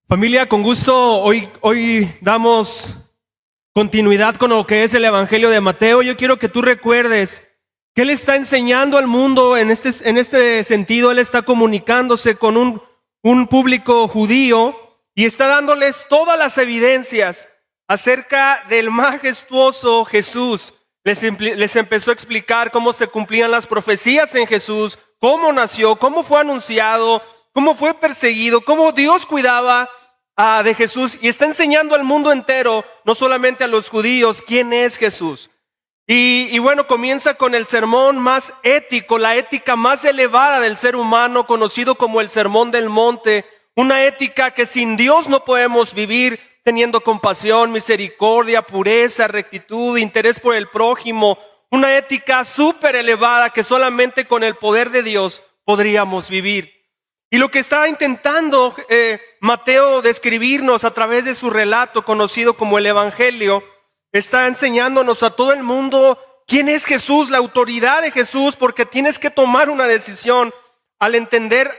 Familia, con gusto, hoy damos continuidad con lo que es el Evangelio de Mateo. Yo quiero que tú recuerdes que Él está enseñando al mundo en este sentido. Él está comunicándose con un público judío y está dándoles todas las evidencias acerca del majestuoso Jesús. Les empezó a explicar cómo se cumplían las profecías en Jesús, cómo nació, cómo fue anunciado, cómo fue perseguido, cómo Dios cuidaba de Jesús, y está enseñando al mundo entero, no solamente a los judíos, quién es Jesús. Y bueno, comienza con el sermón más ético, la ética más elevada del ser humano, conocido como el Sermón del Monte, una ética que sin Dios no podemos vivir, teniendo compasión, misericordia, pureza, rectitud, interés por el prójimo, una ética súper elevada que solamente con el poder de Dios podríamos vivir. Y lo que está intentando Mateo describirnos a través de su relato conocido como el Evangelio, está enseñándonos a todo el mundo quién es Jesús, la autoridad de Jesús, porque tienes que tomar una decisión al entender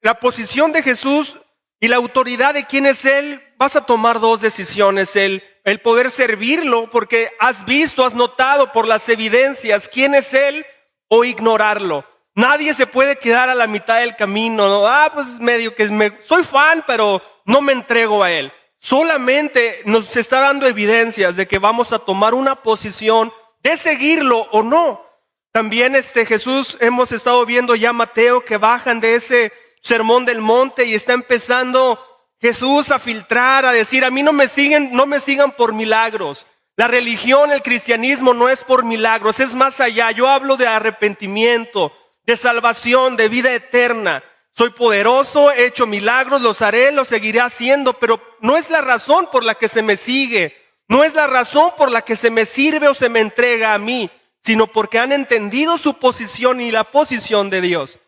la posición de Jesús y la autoridad de quién es Él. Vas a tomar dos decisiones: el poder servirlo porque has visto, has notado por las evidencias quién es Él, o ignorarlo. Nadie se puede quedar a la mitad del camino, ¿no? Pues medio que soy fan, pero no me entrego a Él. Solamente nos está dando evidencias de que vamos a tomar una posición de seguirlo o no. También Jesús, hemos estado viendo ya Mateo que bajan de ese sermón del monte y está empezando Jesús a filtrar, a decir: a mí no me sigan por milagros. La religión, el cristianismo no es por milagros, es más allá. Yo hablo de arrepentimiento, de salvación, de vida eterna. Soy poderoso, he hecho milagros, los haré, los seguiré haciendo, pero no es la razón por la que se me sigue, no es la razón por la que se me sirve o se me entrega a mí, sino porque han entendido su posición y la posición de Dios.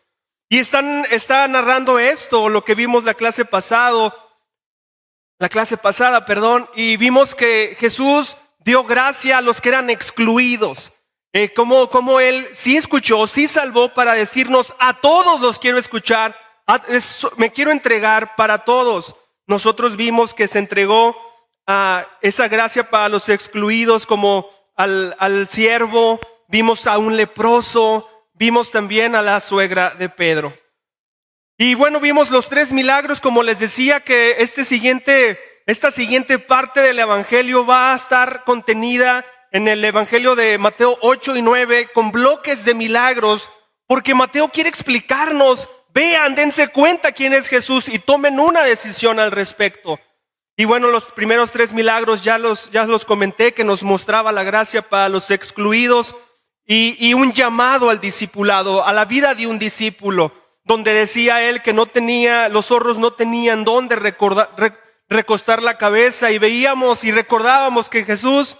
Y está narrando esto, lo que vimos la clase pasada, y vimos que Jesús dio gracia a los que eran excluidos. Como Él sí escuchó, sí salvó para decirnos: a todos los quiero escuchar, me quiero entregar para todos. Nosotros vimos que se entregó esa gracia para los excluidos, como al siervo, vimos a un leproso, vimos también a la suegra de Pedro. Y bueno, vimos los 3 milagros, como les decía, que esta siguiente parte del Evangelio va a estar contenida en el Evangelio de Mateo 8 y 9, con bloques de milagros, porque Mateo quiere explicarnos: vean, dense cuenta quién es Jesús y tomen una decisión al respecto. Y bueno, los primeros 3 milagros ya los comenté, que nos mostraba la gracia para los excluidos y un llamado al discipulado, a la vida de un discípulo, donde decía él que los zorros no tenían dónde recostar la cabeza, y veíamos y recordábamos que Jesús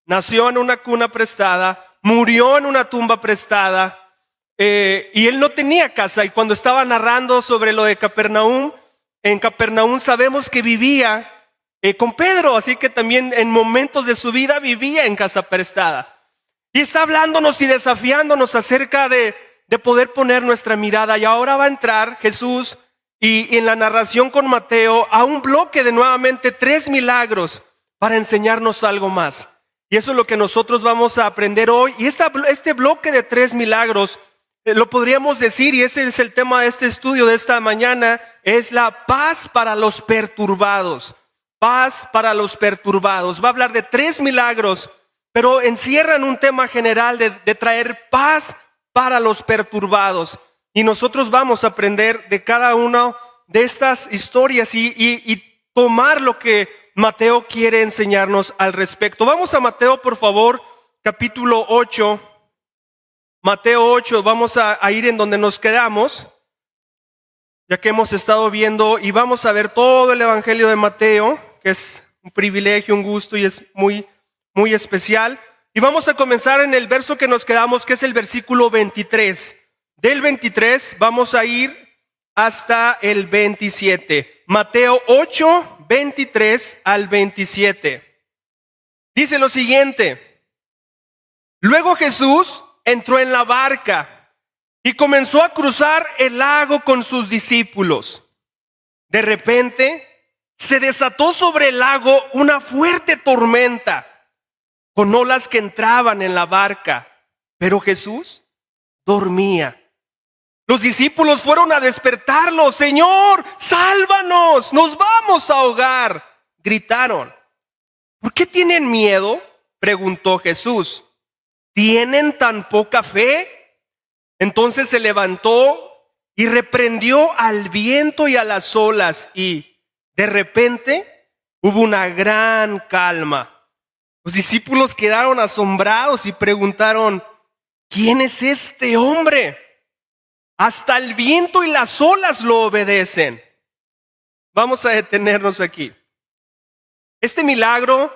nació en una cuna prestada, murió en una tumba prestada, y Él no tenía casa. Y cuando estaba narrando sobre lo de Capernaum, en Capernaum sabemos que vivía con Pedro, así que también en momentos de su vida vivía en casa prestada. Y está hablándonos y desafiándonos acerca de poder poner nuestra mirada. Y ahora va a entrar Jesús y en la narración con Mateo a un bloque de nuevamente 3 milagros para enseñarnos algo más. Y eso es lo que nosotros vamos a aprender hoy. Y este bloque de 3 milagros, lo podríamos decir, y ese es el tema de este estudio de esta mañana, es la paz para los perturbados. Paz para los perturbados. Va a hablar de 3 milagros, pero encierran un tema general de traer paz para los perturbados. Y nosotros vamos a aprender de cada una de estas historias y tomar lo que Mateo quiere enseñarnos al respecto. Vamos a Mateo, por favor, capítulo 8. Mateo 8, vamos a ir en donde nos quedamos, ya que hemos estado viendo, y vamos a ver todo el Evangelio de Mateo, que es un privilegio, un gusto y es muy, muy especial. Y vamos a comenzar en el verso que nos quedamos, que es el versículo 23. Del 23 vamos a ir hasta el 27. Mateo 8, 23 al 27. Dice lo siguiente: luego Jesús entró en la barca y comenzó a cruzar el lago con sus discípulos. De repente se desató sobre el lago una fuerte tormenta con olas que entraban en la barca, pero Jesús dormía. Los discípulos fueron a despertarlo. Señor, sálvanos, nos vamos a ahogar, gritaron. ¿Por qué tienen miedo?, preguntó Jesús. ¿Tienen tan poca fe? Entonces se levantó y reprendió al viento y a las olas, y de repente hubo una gran calma. Los discípulos quedaron asombrados y preguntaron: ¿quién es este hombre? Hasta el viento y las olas lo obedecen. Vamos a detenernos aquí. Este milagro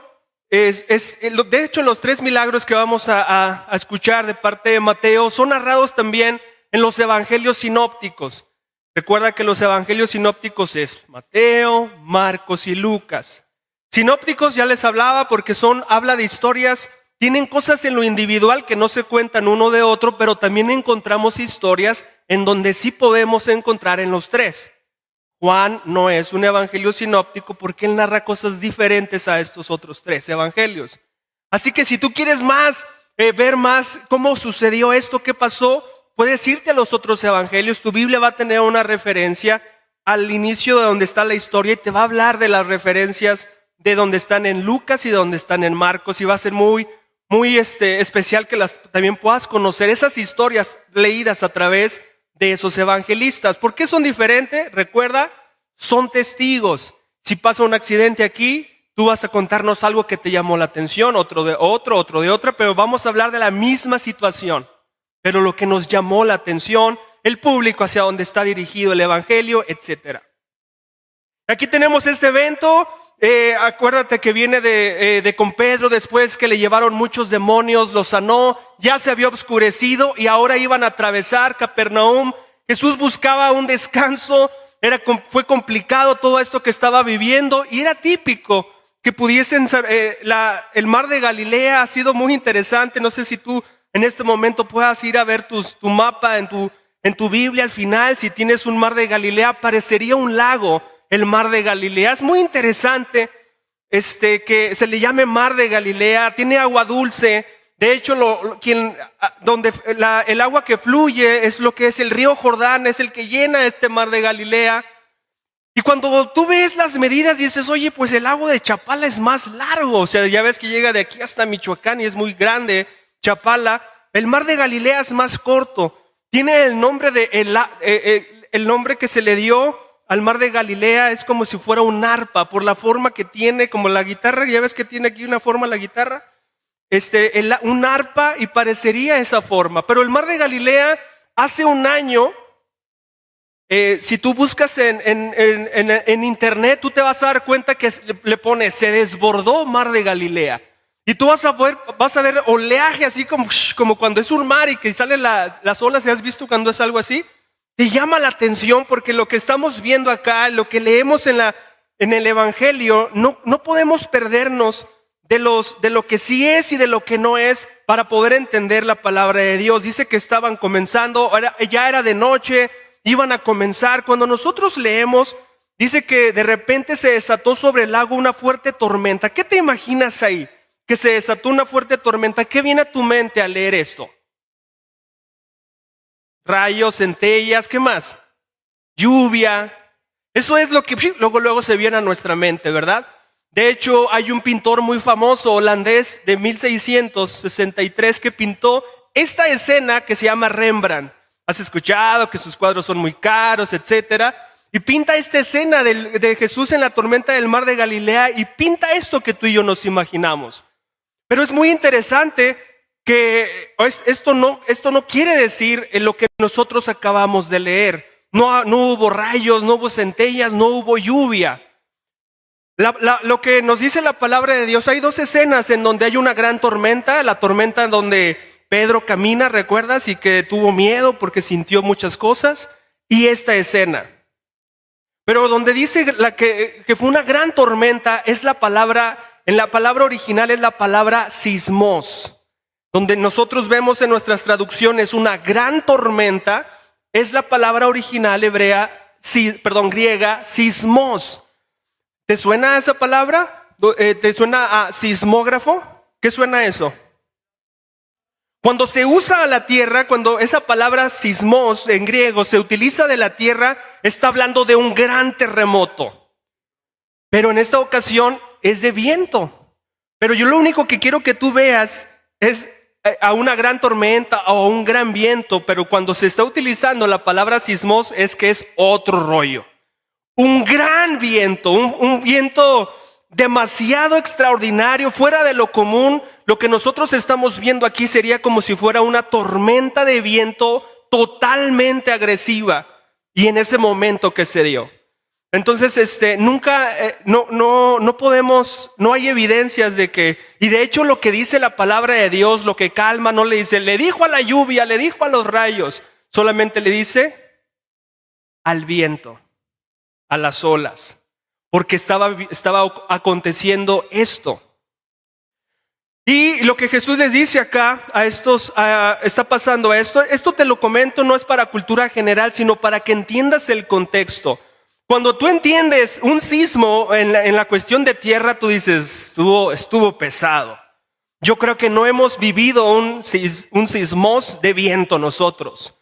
de hecho, los 3 milagros que vamos a escuchar de parte de Mateo son narrados también en los evangelios sinópticos. Recuerda que los evangelios sinópticos es Mateo, Marcos y Lucas. Sinópticos ya les hablaba porque habla de historias, tienen cosas en lo individual que no se cuentan uno de otro, pero también encontramos historias en donde sí podemos encontrar en los 3. Juan no es un evangelio sinóptico porque él narra cosas diferentes a estos otros 3 evangelios. Así que si tú quieres ver más cómo sucedió esto, qué pasó, puedes irte a los otros evangelios. Tu Biblia va a tener una referencia al inicio de donde está la historia y te va a hablar de las referencias de donde están en Lucas y de donde están en Marcos, y va a ser muy especial que también puedas conocer esas historias leídas a través de esos evangelistas. ¿Por qué son diferentes? Recuerda, son testigos. Si pasa un accidente aquí, tú vas a contarnos algo que te llamó la atención, otro de otra, pero vamos a hablar de la misma situación. Pero lo que nos llamó la atención, el público hacia donde está dirigido el evangelio, etc. Aquí tenemos este evento. Acuérdate que viene de con Pedro, después que le llevaron muchos demonios, lo sanó, ya se había oscurecido y ahora iban a atravesar Capernaum. Jesús buscaba un descanso, fue complicado todo esto que estaba viviendo y era típico que pudiesen el mar de Galilea ha sido muy interesante. No sé si tú en este momento puedas ir a ver tu mapa en tu Biblia. Al final, si tienes un mar de Galilea, parecería un lago. El mar de Galilea es muy interesante, que se le llame mar de Galilea, tiene agua dulce. De hecho, el agua que fluye es lo que es el río Jordán, es el que llena este mar de Galilea. Y cuando tú ves las medidas dices, oye, pues el lago de Chapala es más largo. O sea, ya ves que llega de aquí hasta Michoacán y es muy grande Chapala. El mar de Galilea es más corto. Tiene el nombre el nombre que se le dio al mar de Galilea es como si fuera un arpa, por la forma que tiene, como la guitarra. Ya ves que tiene aquí una forma la guitarra. Un arpa, y parecería esa forma. Pero el mar de Galilea, hace un año, si tú buscas en internet, tú te vas a dar cuenta que le pone, se desbordó mar de Galilea. Y tú vas a ver oleaje así como cuando es un mar y que salen las olas. ¿Si has visto cuando es algo así? Te llama la atención porque lo que estamos viendo acá, lo que leemos en el evangelio, no podemos perdernos de lo que sí es y de lo que no es para poder entender la palabra de Dios. Dice que estaban comenzando, ya era de noche, iban a comenzar. Cuando nosotros leemos, dice que de repente se desató sobre el lago una fuerte tormenta. ¿Qué te imaginas ahí? Que se desató una fuerte tormenta. ¿Qué viene a tu mente al leer esto? Rayos, centellas, ¿qué más? Lluvia. Eso es lo que luego se viene a nuestra mente, ¿verdad? De hecho, hay un pintor muy famoso holandés de 1663 que pintó esta escena que se llama Rembrandt. Has escuchado que sus cuadros son muy caros, etcétera. Y pinta esta escena de Jesús en la tormenta del mar de Galilea y pinta esto que tú y yo nos imaginamos. Pero es muy interesante que esto no quiere decir lo que nosotros acabamos de leer. No hubo rayos, no hubo centellas, no hubo lluvia. Lo que nos dice la palabra de Dios, hay 2 escenas en donde hay una gran tormenta. La tormenta en donde Pedro camina, ¿recuerdas? Y que tuvo miedo porque sintió muchas cosas. Y esta escena. Pero donde dice que fue una gran tormenta, es en la palabra original es la palabra sismos. Donde nosotros vemos en nuestras traducciones una gran tormenta, es la palabra original hebrea griega, sismos. ¿Te suena esa palabra? ¿Te suena a sismógrafo? ¿Qué suena eso? Cuando se usa a la tierra, cuando esa palabra sismos en griego se utiliza de la tierra, está hablando de un gran terremoto. Pero en esta ocasión es de viento. Pero yo lo único que quiero que tú veas es a una gran tormenta o un gran viento, pero cuando se está utilizando la palabra sismos es que es otro rollo. Un gran viento, un viento demasiado extraordinario, fuera de lo común. Lo que nosotros estamos viendo aquí sería como si fuera una tormenta de viento totalmente agresiva. Y en ese momento que se dio. Entonces, no hay evidencias de que, y de hecho lo que dice la palabra de Dios, lo que calma, no le dice, le dijo a la lluvia, le dijo a los rayos, solamente le dice al viento, a las olas, porque estaba aconteciendo esto. Y lo que Jesús les dice acá está pasando a esto te lo comento, no es para cultura general, sino para que entiendas el contexto. Cuando tú entiendes un sismo en la cuestión de tierra, tú dices, estuvo pesado. Yo creo que no hemos vivido un sismos de viento nosotros.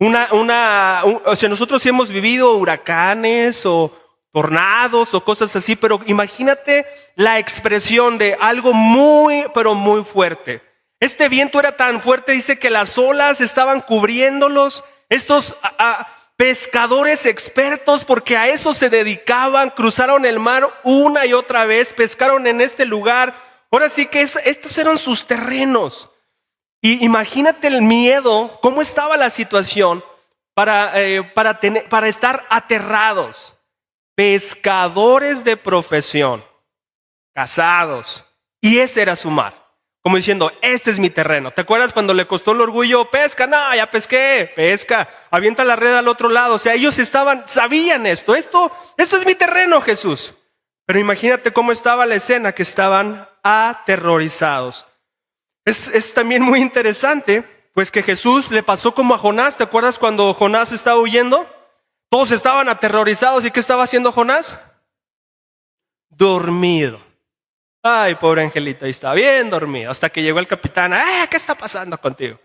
Nosotros sí hemos vivido huracanes o tornados o cosas así, pero imagínate la expresión de algo muy, pero muy fuerte. Este viento era tan fuerte, dice que las olas estaban cubriéndolos. Estos pescadores expertos, porque a eso se dedicaban, cruzaron el mar una y otra vez, pescaron en este lugar. Ahora sí que estos eran sus terrenos. Y imagínate el miedo, cómo estaba la situación para estar aterrados. Pescadores de profesión, casados, y ese era su mar. Como diciendo, este es mi terreno. ¿Te acuerdas cuando le costó el orgullo? Pesca, no, ya pesqué, pesca, avienta la red al otro lado. O sea, ellos sabían esto es mi terreno, Jesús. Pero imagínate cómo estaba la escena, que estaban aterrorizados. Es también muy interesante, pues que Jesús le pasó como a Jonás. ¿Te acuerdas cuando Jonás estaba huyendo? Todos estaban aterrorizados. ¿Y qué estaba haciendo Jonás? Dormido. Ay, pobre angelito, ahí estaba bien dormido. Hasta que llegó el capitán. ¿Qué está pasando contigo?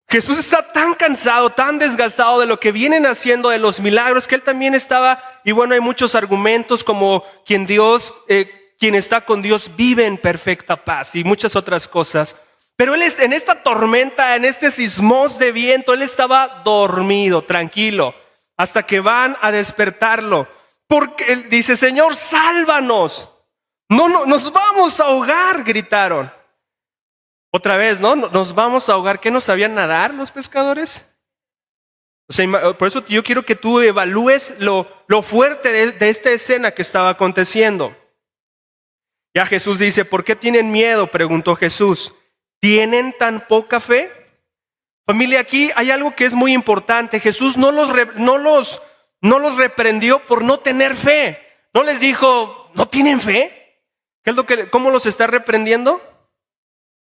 Jesús está tan cansado, tan desgastado de lo que vienen haciendo, de los milagros, que él también estaba. Y bueno, hay muchos argumentos como quien está con Dios vive en perfecta paz y muchas otras cosas. Pero él en esta tormenta, en este sismos de viento, él estaba dormido, tranquilo, hasta que van a despertarlo. Porque él dice, Señor, sálvanos. No, nos vamos a ahogar, gritaron. Otra vez, ¿no? Nos vamos a ahogar. ¿Qué no sabían nadar los pescadores? O sea, por eso yo quiero que tú evalúes lo fuerte de esta escena que estaba aconteciendo. Ya Jesús dice, ¿por qué tienen miedo?, preguntó Jesús. ¿Tienen tan poca fe? Familia, aquí hay algo que es muy importante. Jesús no los reprendió por no tener fe. No les dijo, ¿no tienen fe? ¿Cómo los está reprendiendo?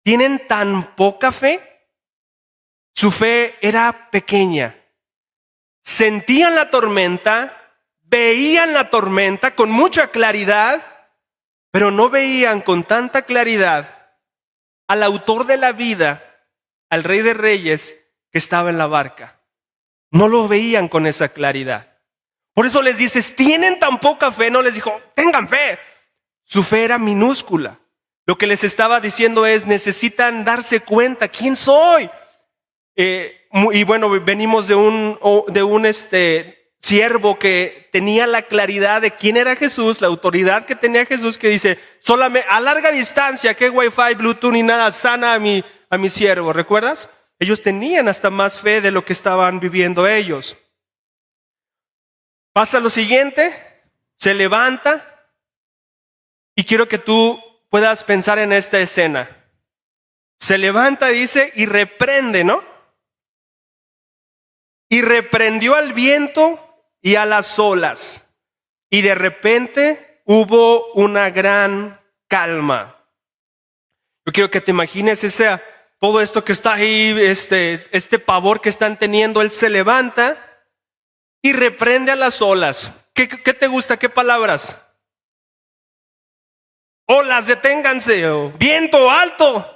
¿Tienen tan poca fe? Su fe era pequeña. Sentían la tormenta, veían la tormenta con mucha claridad, pero no veían con tanta claridad al autor de la vida, al Rey de Reyes que estaba en la barca. No lo veían con esa claridad. Por eso les dices, ¿tienen tan poca fe? No les dijo, tengan fe. Su fe era minúscula. Lo que les estaba diciendo es, necesitan darse cuenta, ¿quién soy? Y bueno, venimos de un siervo que tenía la claridad de quién era Jesús, la autoridad que tenía Jesús, que dice, solamente a larga distancia, que Wi-Fi, Bluetooth ni nada, sana a mi siervo. ¿Recuerdas? Ellos tenían hasta más fe de lo que estaban viviendo ellos. Pasa lo siguiente, se levanta, y quiero que tú puedas pensar en esta escena. Se levanta, dice, y reprende, ¿no? Y reprendió al viento y a las olas. Y de repente hubo una gran calma. Yo quiero que te imagines todo esto que está ahí, este pavor que están teniendo. Él se levanta y reprende a las olas. ¿Qué te gusta? ¿Qué palabras? Olas, deténganse. O viento alto.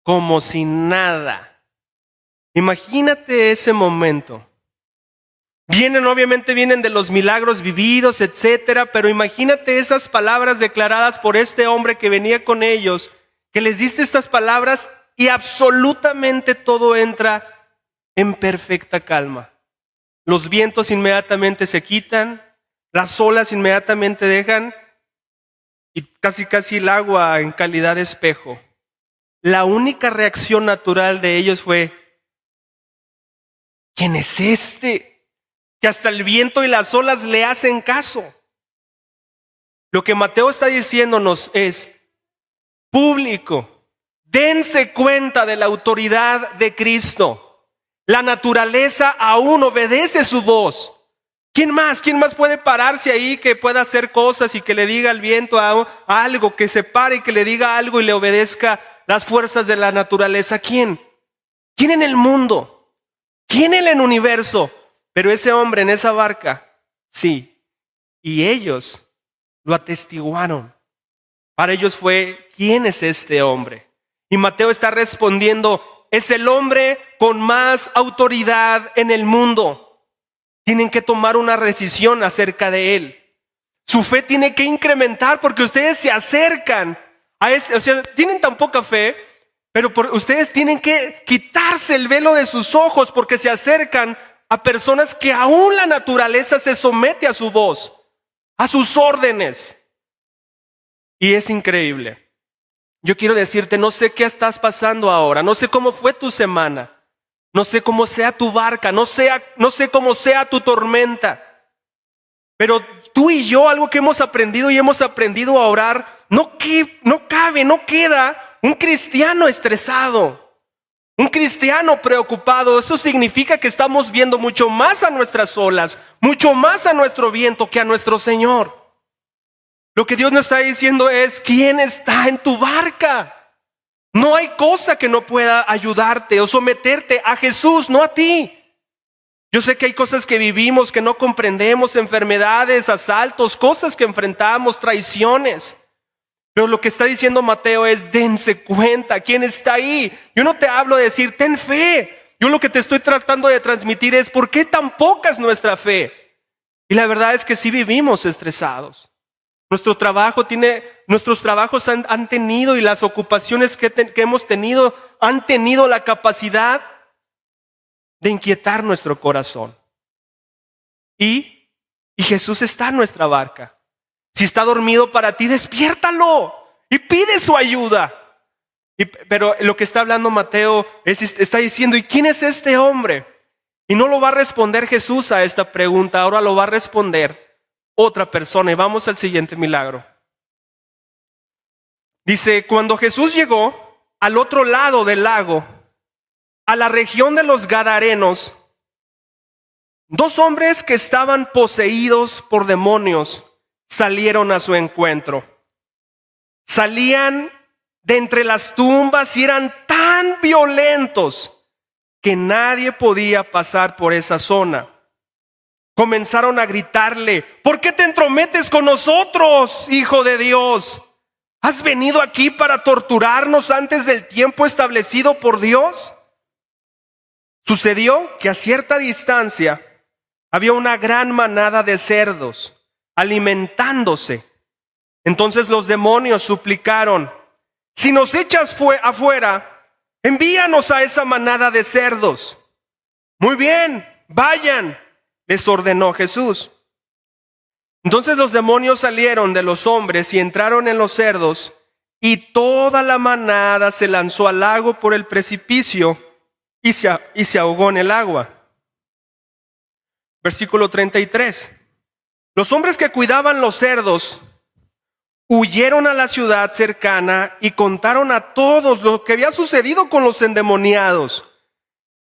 Como si nada. Imagínate ese momento. Obviamente vienen de los milagros vividos, etcétera, pero imagínate esas palabras declaradas por este hombre que venía con ellos, que les diste estas palabras y absolutamente todo entra en perfecta calma. Los vientos inmediatamente se quitan, las olas inmediatamente dejan y casi el agua en calidad de espejo. La única reacción natural de ellos fue: ¿quién es este? Que hasta el viento y las olas le hacen caso. Lo que Mateo está diciéndonos es: público, dense cuenta de la autoridad de Cristo. La naturaleza aún obedece su voz. ¿Quién más? ¿Quién más puede pararse ahí que pueda hacer cosas y que le diga al viento algo, que se pare y que le diga algo y le obedezca las fuerzas de la naturaleza? ¿Quién? ¿Quién en el mundo? ¿Quién en el universo? Pero ese hombre en esa barca, sí. Y ellos lo atestiguaron. Para ellos fue: ¿quién es este hombre? Y Mateo está respondiendo: es el hombre con más autoridad en el mundo. Tienen que tomar una decisión acerca de él. Su fe tiene que incrementar porque ustedes se acercan a ese, o sea, tienen tan poca fe, pero ustedes tienen que quitarse el velo de sus ojos porque se acercan a personas que aún la naturaleza se somete a su voz, a sus órdenes. Y es increíble. Yo quiero decirte, no sé qué estás pasando ahora, no sé cómo fue tu semana, no sé cómo sea tu barca, no sé cómo sea tu tormenta. Pero tú y yo, algo que hemos aprendido a orar, no queda un cristiano estresado. Un cristiano preocupado. Eso significa que estamos viendo mucho más a nuestras olas, mucho más a nuestro viento que a nuestro Señor. Lo que Dios nos está diciendo es: ¿quién está en tu barca? No hay cosa que no pueda ayudarte o someterte a Jesús, no a ti. Yo sé que hay cosas que vivimos que no comprendemos, enfermedades, asaltos, cosas que enfrentamos, traiciones. Pero lo que está diciendo Mateo es: dense cuenta, ¿quién está ahí? Yo no te hablo de decir, ten fe. Yo lo que te estoy tratando de transmitir es: ¿por qué tan poca es nuestra fe? Y la verdad es que sí vivimos estresados. Nuestros trabajos han tenido, y las ocupaciones que hemos tenido han tenido la capacidad de inquietar nuestro corazón. Y Jesús está en nuestra barca. Si está dormido para ti, despiértalo y pide su ayuda. Pero lo que está hablando Mateo está diciendo: ¿y quién es este hombre? Y no lo va a responder Jesús a esta pregunta, ahora lo va a responder otra persona. Y vamos al siguiente milagro. Dice: cuando Jesús llegó al otro lado del lago, a la región de los Gadarenos, 2 hombres que estaban poseídos por demonios salieron a su encuentro. Salían de entre las tumbas y eran tan violentos que nadie podía pasar por esa zona. Comenzaron a gritarle: ¿por qué te entrometes con nosotros, Hijo de Dios? ¿Has venido aquí para torturarnos antes del tiempo establecido por Dios? Sucedió que a cierta distancia había una gran manada de cerdos alimentándose. Entonces los demonios suplicaron: si nos echas afuera, envíanos a esa manada de cerdos. Muy bien, vayan, les ordenó Jesús. Entonces los demonios salieron de los hombres y entraron en los cerdos, y toda la manada se lanzó al lago por el precipicio y se ahogó en el agua. Versículo 33. Los hombres que cuidaban los cerdos huyeron a la ciudad cercana y contaron a todos lo que había sucedido con los endemoniados.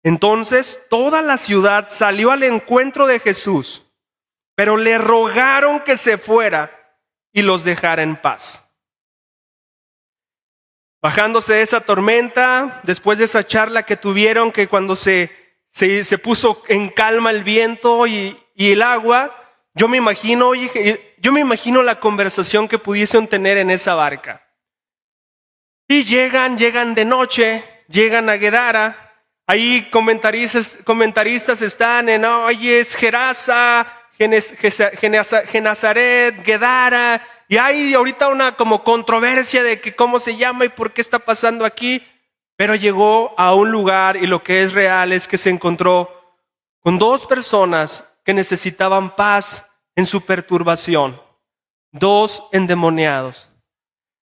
Entonces toda la ciudad salió al encuentro de Jesús, pero le rogaron que se fuera y los dejara en paz. Bajándose de esa tormenta, después de esa charla que tuvieron, que cuando se se puso en calma el viento y el agua. Yo me imagino la conversación que pudiesen tener en esa barca. Y llegan de noche, llegan a Gadara. Ahí comentaristas están en, oye, es Gerasa, Genazaret, Gadara. Y hay ahorita una como controversia de que cómo se llama y por qué está pasando aquí. Pero llegó a un lugar y lo que es real es que se encontró con dos personas que necesitaban paz en su perturbación. Dos endemoniados.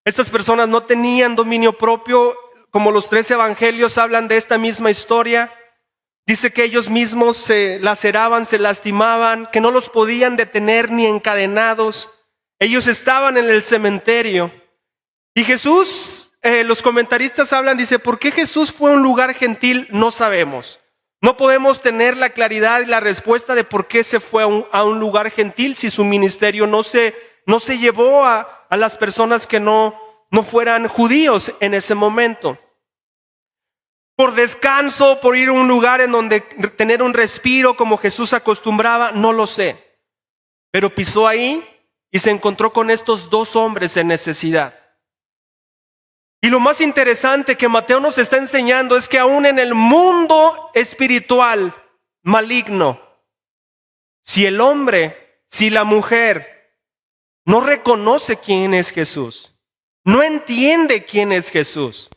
Estas personas no tenían dominio propio, como los 3 evangelios hablan de esta misma historia. Dice que ellos mismos se laceraban, se lastimaban, que no los podían detener ni encadenados. Ellos estaban en el cementerio. Y Jesús, los comentaristas hablan, dice, ¿por qué Jesús fue a un lugar gentil? No sabemos. No podemos tener la claridad y la respuesta de por qué se fue a un lugar gentil si su ministerio no se llevó a las personas que no fueran judíos en ese momento. Por descanso, por ir a un lugar en donde tener un respiro como Jesús acostumbraba, no lo sé. Pero pisó ahí y se encontró con estos dos hombres en necesidad. Y lo más interesante que Mateo nos está enseñando es que aún en el mundo espiritual maligno, si el hombre, si la mujer no reconoce quién es Jesús, no entiende quién es Jesús,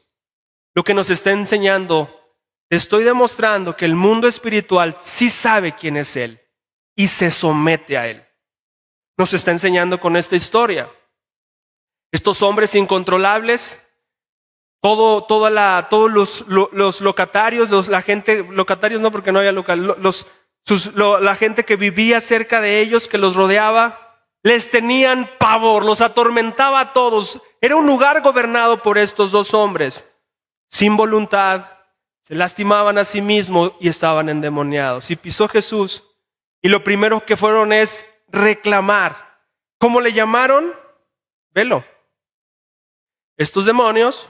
lo que nos está enseñando, te estoy demostrando que el mundo espiritual sí sabe quién es Él y se somete a Él. Nos está enseñando con esta historia. Estos hombres incontrolables, todos los locatarios, la gente, locatarios no porque no había local, la gente que vivía cerca de ellos, que los rodeaba, les tenían pavor, los atormentaba a todos. Era un lugar gobernado por estos dos hombres, sin voluntad, se lastimaban a sí mismos y estaban endemoniados. Y pisó Jesús y lo primero que fueron es reclamar. ¿Cómo le llamaron? Velo. Estos demonios,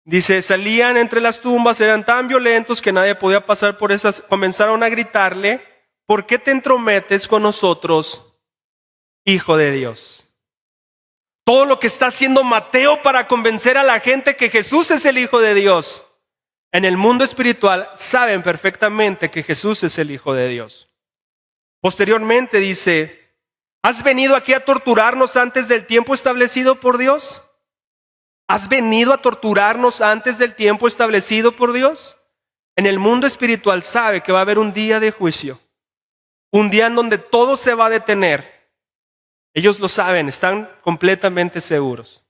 dice, salían entre las tumbas, eran tan violentos que nadie podía pasar por esas. Comenzaron a gritarle, ¿por qué te entrometes con nosotros, Hijo de Dios? Todo lo que está haciendo Mateo para convencer a la gente que Jesús es el Hijo de Dios. En el mundo espiritual saben perfectamente que Jesús es el Hijo de Dios. Posteriormente dice, ¿has venido aquí a torturarnos antes del tiempo establecido por Dios? ¿Has venido a torturarnos antes del tiempo establecido por Dios? En el mundo espiritual sabe que va a haber un día de juicio. Un día en donde todo se va a detener. Ellos lo saben, están completamente seguros.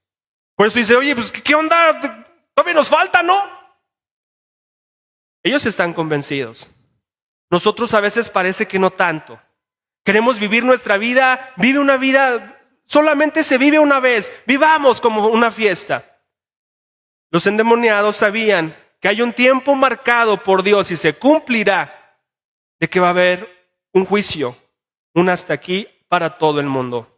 Por eso dice, oye, pues ¿qué onda? Todavía nos falta, ¿no? Ellos están convencidos. Nosotros a veces parece que no tanto. Queremos vivir nuestra vida, vive una vida, solamente se vive una vez. Vivamos como una fiesta. Los endemoniados sabían que hay un tiempo marcado por Dios y se cumplirá de que va a haber un juicio, un hasta aquí para todo el mundo.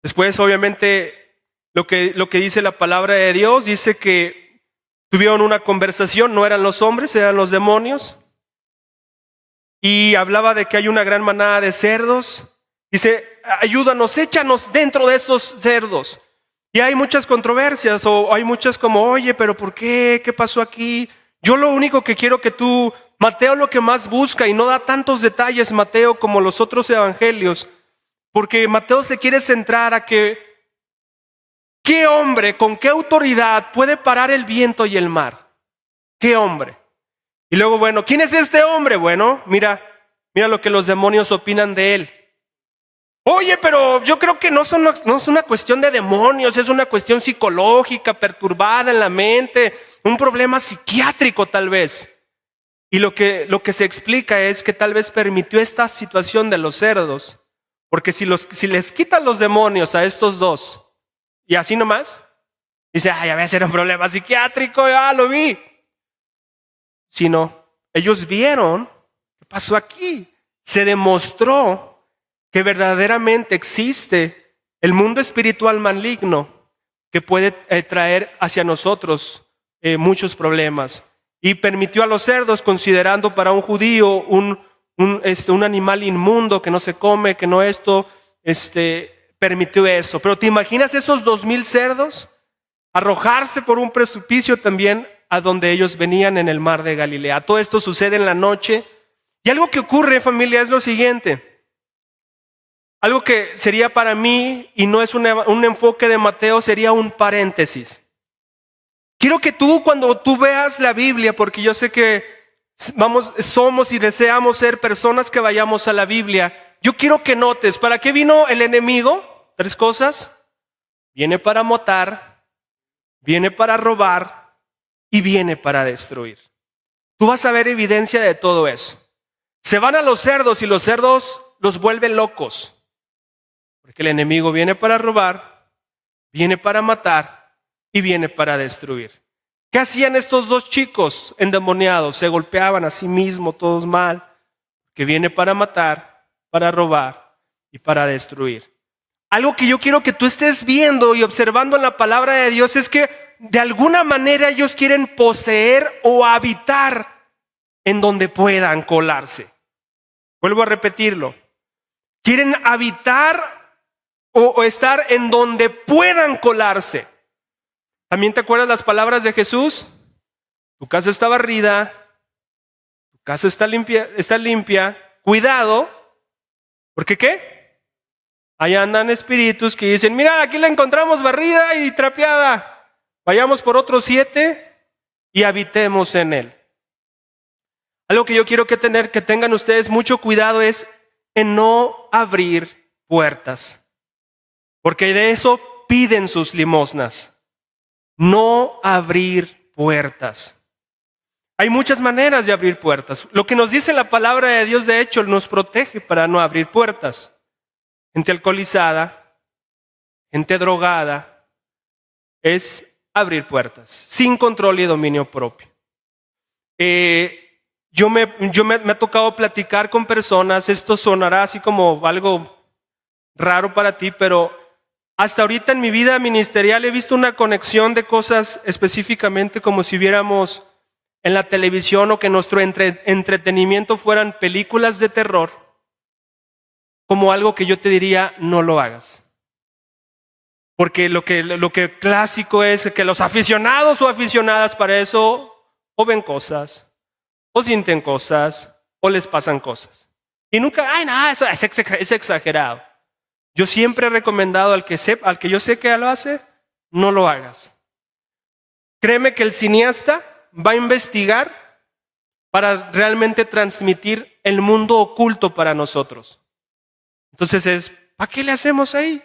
Después, obviamente, lo que dice la palabra de Dios, dice que tuvieron una conversación, no eran los hombres, eran los demonios. Y hablaba de que hay una gran manada de cerdos. Dice, ayúdanos, échanos dentro de esos cerdos. Y hay muchas controversias, o hay muchas como, oye, pero ¿por qué? ¿Qué pasó aquí? Yo lo único que quiero que tú, Mateo lo que más busca, y no da tantos detalles Mateo como los otros evangelios, porque Mateo se quiere centrar a que, ¿qué hombre, con qué autoridad puede parar el viento y el mar? ¿Qué hombre? Y luego, bueno, ¿quién es este hombre? Bueno, mira lo que los demonios opinan de él. Oye, pero yo creo que no es una cuestión de demonios, es una cuestión psicológica, perturbada en la mente, un problema psiquiátrico tal vez. Y lo que se explica es que tal vez permitió esta situación de los cerdos, porque si les quitan los demonios a estos dos, y así nomás, dice, ya voy a ser un problema psiquiátrico, ya lo vi. Sino, ellos vieron qué pasó aquí. Se demostró que verdaderamente existe el mundo espiritual maligno que puede traer hacia nosotros muchos problemas. y permitió a los cerdos, considerando para un judío un animal inmundo que no se come, que no esto, permitió eso. Pero ¿te imaginas esos 2,000 cerdos arrojarse por un precipicio también a donde ellos venían en el mar de Galilea? Todo esto sucede en la noche. Y algo que ocurre, familia, es lo siguiente. Algo que sería para mí, y no es un enfoque de Mateo, sería un paréntesis. Quiero que tú, cuando tú veas la Biblia, porque yo sé que somos y deseamos ser personas que vayamos a la Biblia, yo quiero que notes, ¿para qué vino el enemigo? 3 cosas. Viene para matar, viene para robar y viene para destruir. Tú vas a ver evidencia de todo eso. Se van a los cerdos y los cerdos los vuelven locos. Porque el enemigo viene para robar, viene para matar y viene para destruir. ¿Qué hacían estos 2 chicos endemoniados? Se golpeaban a sí mismos, todos mal. Que viene para matar, para robar y para destruir. Algo que yo quiero que tú estés viendo y observando en la palabra de Dios es que de alguna manera ellos quieren poseer o habitar en donde puedan colarse. Vuelvo a repetirlo. Quieren habitar o estar en donde puedan colarse. ¿También te acuerdas las palabras de Jesús? Tu casa está barrida, tu casa está limpia. Cuidado, ¿porque qué? Ahí andan espíritus que dicen, mira, aquí la encontramos barrida y trapeada. Vayamos por otros 7 y habitemos en él. Algo que yo quiero que tengan ustedes mucho cuidado es en no abrir puertas. Porque de eso piden sus limosnas. No abrir puertas. Hay muchas maneras de abrir puertas. Lo que nos dice la palabra de Dios, de hecho, nos protege para no abrir puertas. Gente alcoholizada, gente drogada, es abrir puertas, sin control y dominio propio. Me ha tocado platicar con personas, esto sonará así como algo raro para ti, pero hasta ahorita en mi vida ministerial he visto una conexión de cosas específicamente como si viéramos en la televisión o que nuestro entretenimiento fueran películas de terror, como algo que yo te diría, no lo hagas. Porque lo que clásico es que los aficionados o aficionadas para eso o ven cosas, o sienten cosas, o les pasan cosas. Y nunca, eso es exagerado. Yo siempre he recomendado al que yo sé que lo hace, no lo hagas. Créeme que el cineasta va a investigar para realmente transmitir el mundo oculto para nosotros. Entonces ¿para qué le hacemos ahí?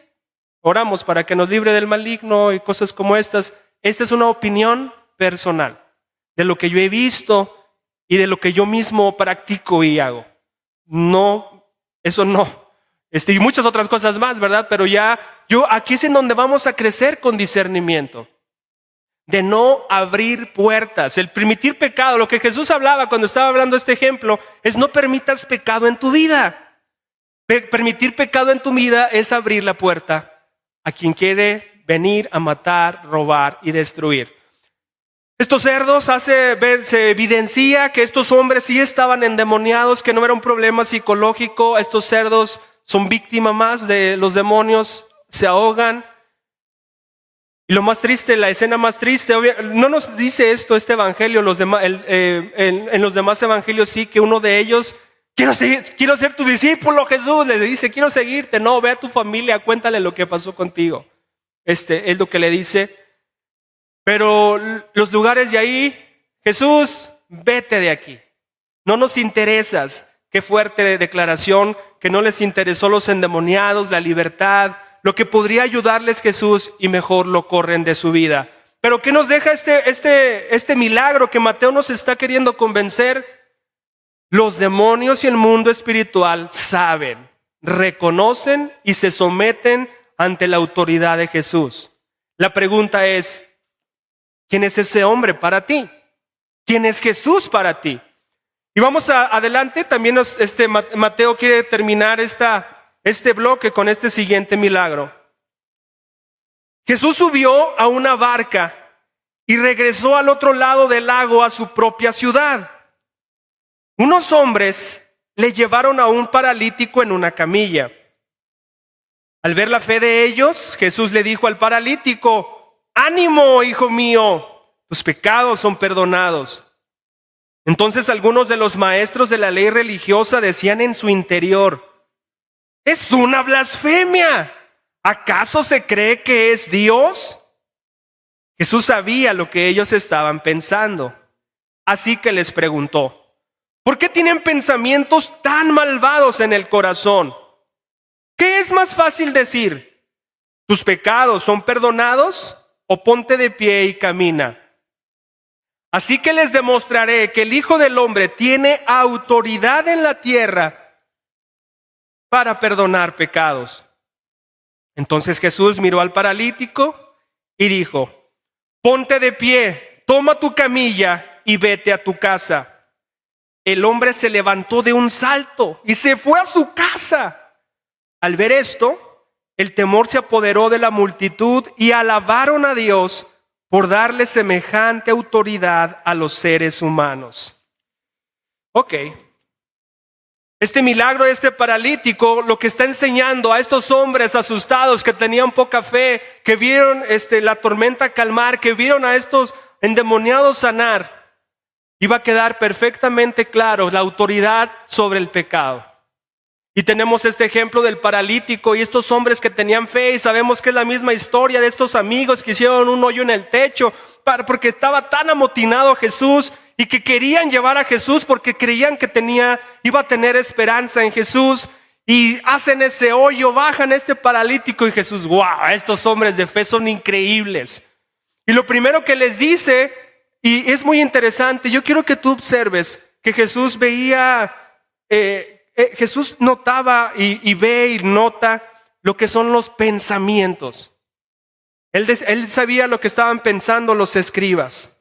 Oramos para que nos libre del maligno y cosas como estas. Esta es una opinión personal de lo que yo he visto y de lo que yo mismo practico y hago. No, eso no. Y muchas otras cosas más, ¿verdad? Pero aquí es en donde vamos a crecer con discernimiento. De no abrir puertas. El permitir pecado, lo que Jesús hablaba cuando estaba hablando este ejemplo, es no permitas pecado en tu vida. Permitir pecado en tu vida es abrir la puerta a quien quiere venir a matar, robar y destruir. Estos cerdos se evidencia que estos hombres sí estaban endemoniados, que no era un problema psicológico. Estos cerdos son víctimas más de los demonios, se ahogan. Y lo más triste, la escena más triste, no nos dice esto este evangelio, en los demás evangelios sí, que uno de ellos, quiero ser tu discípulo, Jesús, le dice, quiero seguirte. No, ve a tu familia, cuéntale lo que pasó contigo. Es lo que le dice. Pero los lugares de ahí, Jesús, vete de aquí. No nos interesas. Qué fuerte declaración, que no les interesó los endemoniados, la libertad, lo que podría ayudarles Jesús, y mejor lo corren de su vida. Pero ¿qué nos deja este milagro que Mateo nos está queriendo convencer? Los demonios y el mundo espiritual saben, reconocen y se someten ante la autoridad de Jesús. La pregunta es, ¿quién es ese hombre para ti? ¿Quién es Jesús para ti? Y vamos adelante, también Mateo quiere terminar este bloque con este siguiente milagro. Jesús subió a una barca y regresó al otro lado del lago a su propia ciudad. Unos hombres le llevaron a un paralítico en una camilla. Al ver la fe de ellos, Jesús le dijo al paralítico: ánimo, hijo mío, tus pecados son perdonados. Entonces algunos de los maestros de la ley religiosa decían en su interior: es una blasfemia. ¿Acaso se cree que es Dios? Jesús sabía lo que ellos estaban pensando, así que les preguntó: ¿por qué tienen pensamientos tan malvados en el corazón? ¿Qué es más fácil decir? ¿Tus pecados son perdonados? ¿O ponte de pie y camina? Así que les demostraré que el Hijo del Hombre tiene autoridad en la tierra para perdonar pecados. Entonces Jesús miró al paralítico y dijo: ponte de pie, toma tu camilla y vete a tu casa. El hombre se levantó de un salto y se fue a su casa. Al ver esto, el temor se apoderó de la multitud y alabaron a Dios por darle semejante autoridad a los seres humanos. Ok. Este milagro de este paralítico lo que está enseñando a estos hombres asustados que tenían poca fe, que vieron la tormenta calmar, que vieron a estos endemoniados sanar, iba a quedar perfectamente claro la autoridad sobre el pecado. Y tenemos este ejemplo del paralítico y estos hombres que tenían fe, y sabemos que es la misma historia de estos amigos que hicieron un hoyo en el techo porque estaba tan amotinado Jesús y que querían llevar a Jesús porque creían que iba a tener esperanza en Jesús, y hacen ese hoyo, bajan a este paralítico y Jesús: wow, estos hombres de fe son increíbles. Y lo primero que les dice, y es muy interesante, yo quiero que tú observes que Jesús veía, Jesús notaba y ve y nota lo que son los pensamientos. Él sabía lo que estaban pensando los escribas,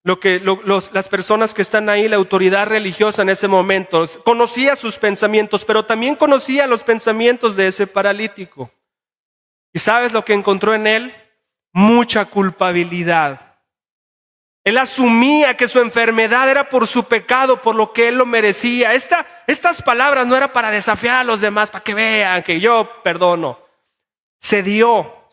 las personas que están ahí, la autoridad religiosa en ese momento. Conocía sus pensamientos, pero también conocía los pensamientos de ese paralítico. ¿Y sabes lo que encontró en él? Mucha culpabilidad. Él asumía que su enfermedad era por su pecado, por lo que él lo merecía. Estas palabras no eran para desafiar a los demás, para que vean que yo perdono. Se dio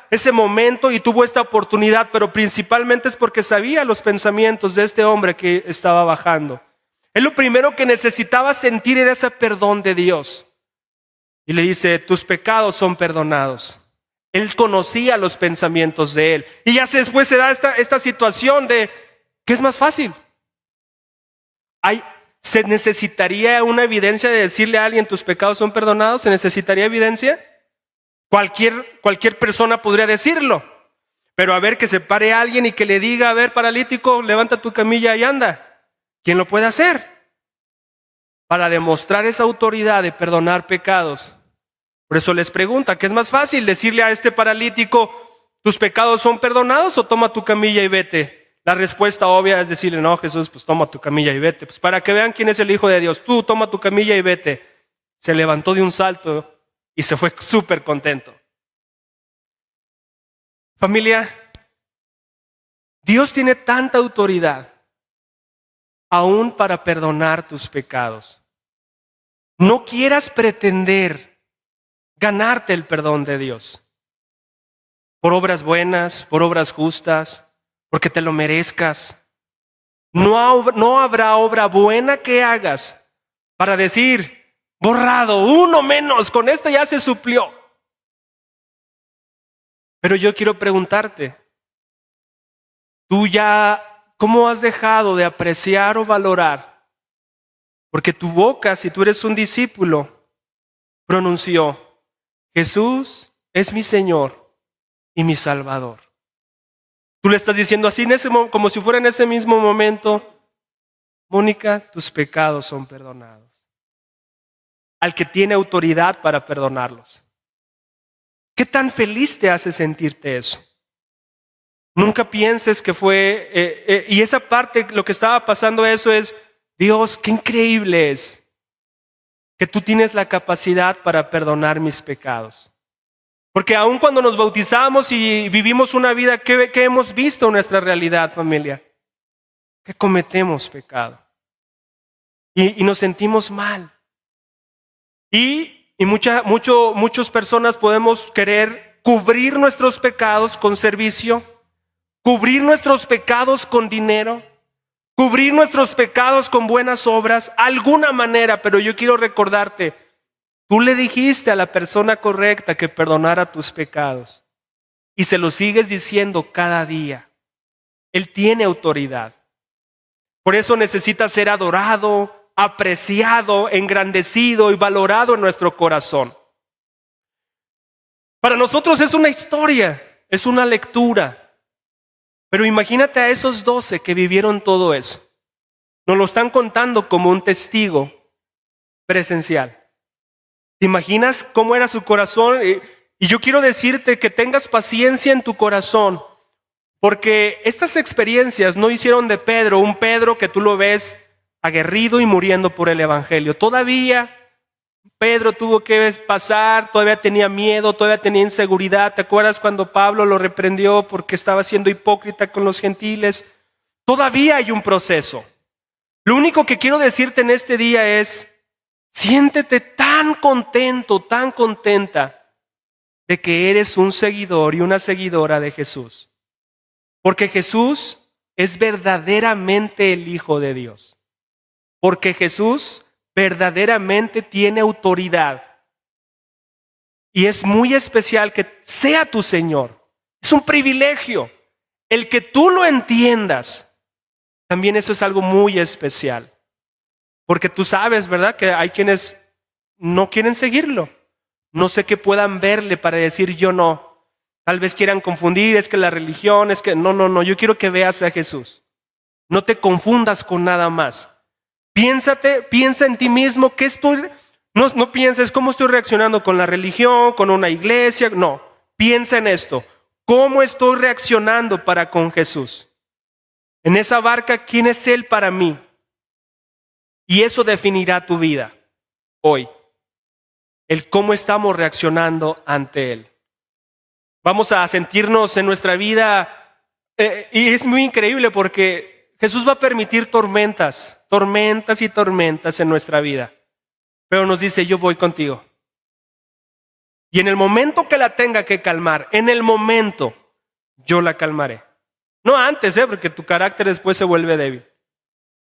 ese momento y tuvo esta oportunidad, pero principalmente es porque sabía los pensamientos de este hombre que estaba bajando. Él lo primero que necesitaba sentir era ese perdón de Dios. Y le dice: tus pecados son perdonados. Él conocía los pensamientos de él. Y ya después se da esta situación de ¿qué es más fácil? ¿Se necesitaría una evidencia de decirle a alguien tus pecados son perdonados? ¿Se necesitaría evidencia? Cualquier persona podría decirlo. Pero a ver, que se pare alguien y que le diga: a ver, paralítico, levanta tu camilla y anda. ¿Quién lo puede hacer? Para demostrar esa autoridad de perdonar pecados. Por eso les pregunta: ¿qué es más fácil? ¿Decirle a este paralítico tus pecados son perdonados o toma tu camilla y vete? La respuesta obvia es decirle: no, Jesús, pues toma tu camilla y vete. Pues para que vean quién es el Hijo de Dios, tú toma tu camilla y vete. Se levantó de un salto y se fue súper contento. Familia, Dios tiene tanta autoridad aún para perdonar tus pecados. No quieras pretender ganarte el perdón de Dios por obras buenas, por obras justas, porque te lo merezcas. No habrá obra buena que hagas para decir: borrado, uno menos, con esto ya se suplió. Pero yo quiero preguntarte, ¿tú ya cómo has dejado de apreciar o valorar? Porque tu boca, si tú eres un discípulo, pronunció: Jesús es mi Señor y mi Salvador. Tú le estás diciendo así como si fuera en ese mismo momento: Mónica, tus pecados son perdonados. Al que tiene autoridad para perdonarlos. ¿Qué tan feliz te hace sentirte eso? Nunca pienses que fue... y esa parte, lo que estaba pasando eso es: Dios, qué increíble es que tú tienes la capacidad para perdonar mis pecados. Porque aun cuando nos bautizamos y vivimos una vida, ¿qué hemos visto en nuestra realidad, familia? Que cometemos pecado. Y nos sentimos mal. Y muchas personas podemos querer cubrir nuestros pecados con servicio, cubrir nuestros pecados con dinero, cubrir nuestros pecados con buenas obras, alguna manera, pero yo quiero recordarte, tú le dijiste a la persona correcta que perdonara tus pecados y se lo sigues diciendo cada día. Él tiene autoridad. Por eso necesita ser adorado, apreciado, engrandecido y valorado en nuestro corazón. Para nosotros es una historia, es una lectura. Pero imagínate a esos 12 que vivieron todo eso. Nos lo están contando como un testigo presencial. ¿Te imaginas cómo era su corazón? Y yo quiero decirte que tengas paciencia en tu corazón, porque estas experiencias no hicieron de Pedro un Pedro que tú lo ves aguerrido y muriendo por el evangelio. Todavía Pedro tuvo que pasar, todavía tenía miedo, todavía tenía inseguridad. ¿Te acuerdas cuando Pablo lo reprendió porque estaba siendo hipócrita con los gentiles? Todavía hay un proceso. Lo único que quiero decirte en este día es, siéntete tan contento, tan contenta de que eres un seguidor y una seguidora de Jesús. Porque Jesús es verdaderamente el Hijo de Dios. Porque Jesús verdaderamente tiene autoridad. Y es muy especial que sea tu Señor. Es un privilegio. El que tú lo entiendas, también eso es algo muy especial. Porque tú sabes, ¿verdad? Que hay quienes no quieren seguirlo. No sé qué puedan verle para decir yo no. Tal vez quieran confundir, es que la religión, es que no. Yo quiero que veas a Jesús. No te confundas con nada más. Piensa en ti mismo, no pienses cómo estoy reaccionando con la religión, con una iglesia. No, piensa en esto. ¿Cómo estoy reaccionando para con Jesús? En esa barca, ¿quién es Él para mí? Y eso definirá tu vida hoy. El cómo estamos reaccionando ante Él. Vamos a sentirnos en nuestra vida, y es muy increíble porque Jesús va a permitir tormentas y tormentas en nuestra vida. Pero nos dice, yo voy contigo. Y en el momento que la tenga que calmar, en el momento, yo la calmaré. No antes, porque tu carácter después se vuelve débil.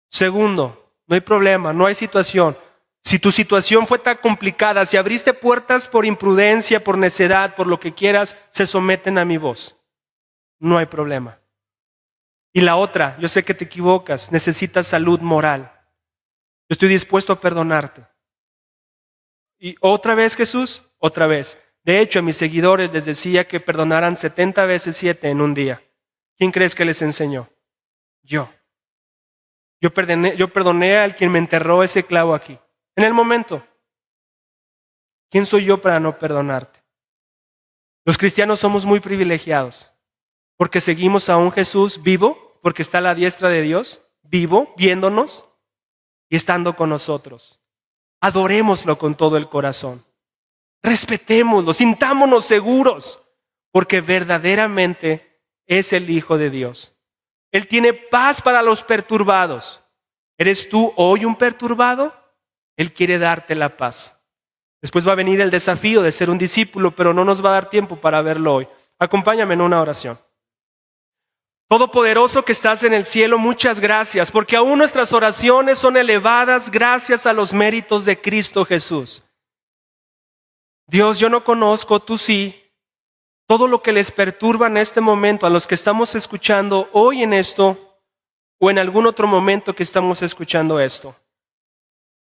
Segundo, no hay problema, no hay situación. Si tu situación fue tan complicada, si abriste puertas por imprudencia, por necedad, por lo que quieras, se someten a mi voz. No hay problema. Y la otra, yo sé que te equivocas, necesitas salud moral. Yo estoy dispuesto a perdonarte. Y otra vez, Jesús, otra vez. De hecho, a mis seguidores les decía que perdonaran 70 veces 7 en un día. ¿Quién crees que les enseñó? Yo. Yo perdoné al quien me enterró ese clavo aquí. En el momento. ¿Quién soy yo para no perdonarte? Los cristianos somos muy privilegiados porque seguimos a un Jesús vivo, porque está a la diestra de Dios, vivo, viéndonos y estando con nosotros. Adorémoslo con todo el corazón. Respetémoslo, sintámonos seguros, porque verdaderamente es el Hijo de Dios. Él tiene paz para los perturbados. ¿Eres tú hoy un perturbado? Él quiere darte la paz. Después va a venir el desafío de ser un discípulo, pero no nos va a dar tiempo para verlo hoy. Acompáñame en una oración. Todopoderoso que estás en el cielo, muchas gracias, porque aún nuestras oraciones son elevadas gracias a los méritos de Cristo Jesús. Dios, yo no conozco, tú sí, todo lo que les perturba en este momento a los que estamos escuchando hoy en esto o en algún otro momento que estamos escuchando esto.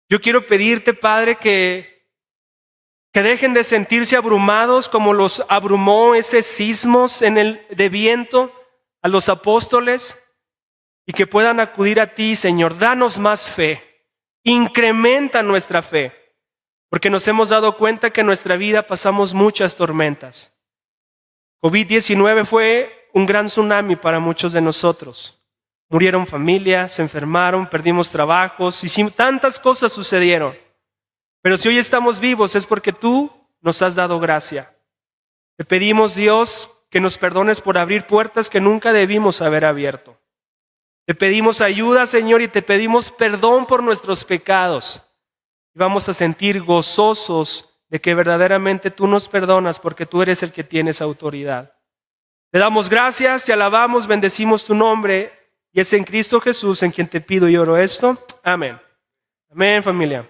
Yo quiero pedirte, Padre, que dejen de sentirse abrumados como los abrumó ese sismos de viento a los apóstoles y que puedan acudir a ti, Señor. Danos más fe, incrementa nuestra fe, porque nos hemos dado cuenta que en nuestra vida pasamos muchas tormentas. COVID-19 fue un gran tsunami para muchos de nosotros. Murieron familias, se enfermaron, perdimos trabajos y tantas cosas sucedieron. Pero si hoy estamos vivos es porque tú nos has dado gracia. Te pedimos, Dios, que nos perdones por abrir puertas que nunca debimos haber abierto. Te pedimos ayuda, Señor, y te pedimos perdón por nuestros pecados. Y vamos a sentir gozosos de que verdaderamente tú nos perdonas porque tú eres el que tienes autoridad. Te damos gracias, te alabamos, bendecimos tu nombre. Y es en Cristo Jesús en quien te pido y oro esto. Amén. Amén, familia.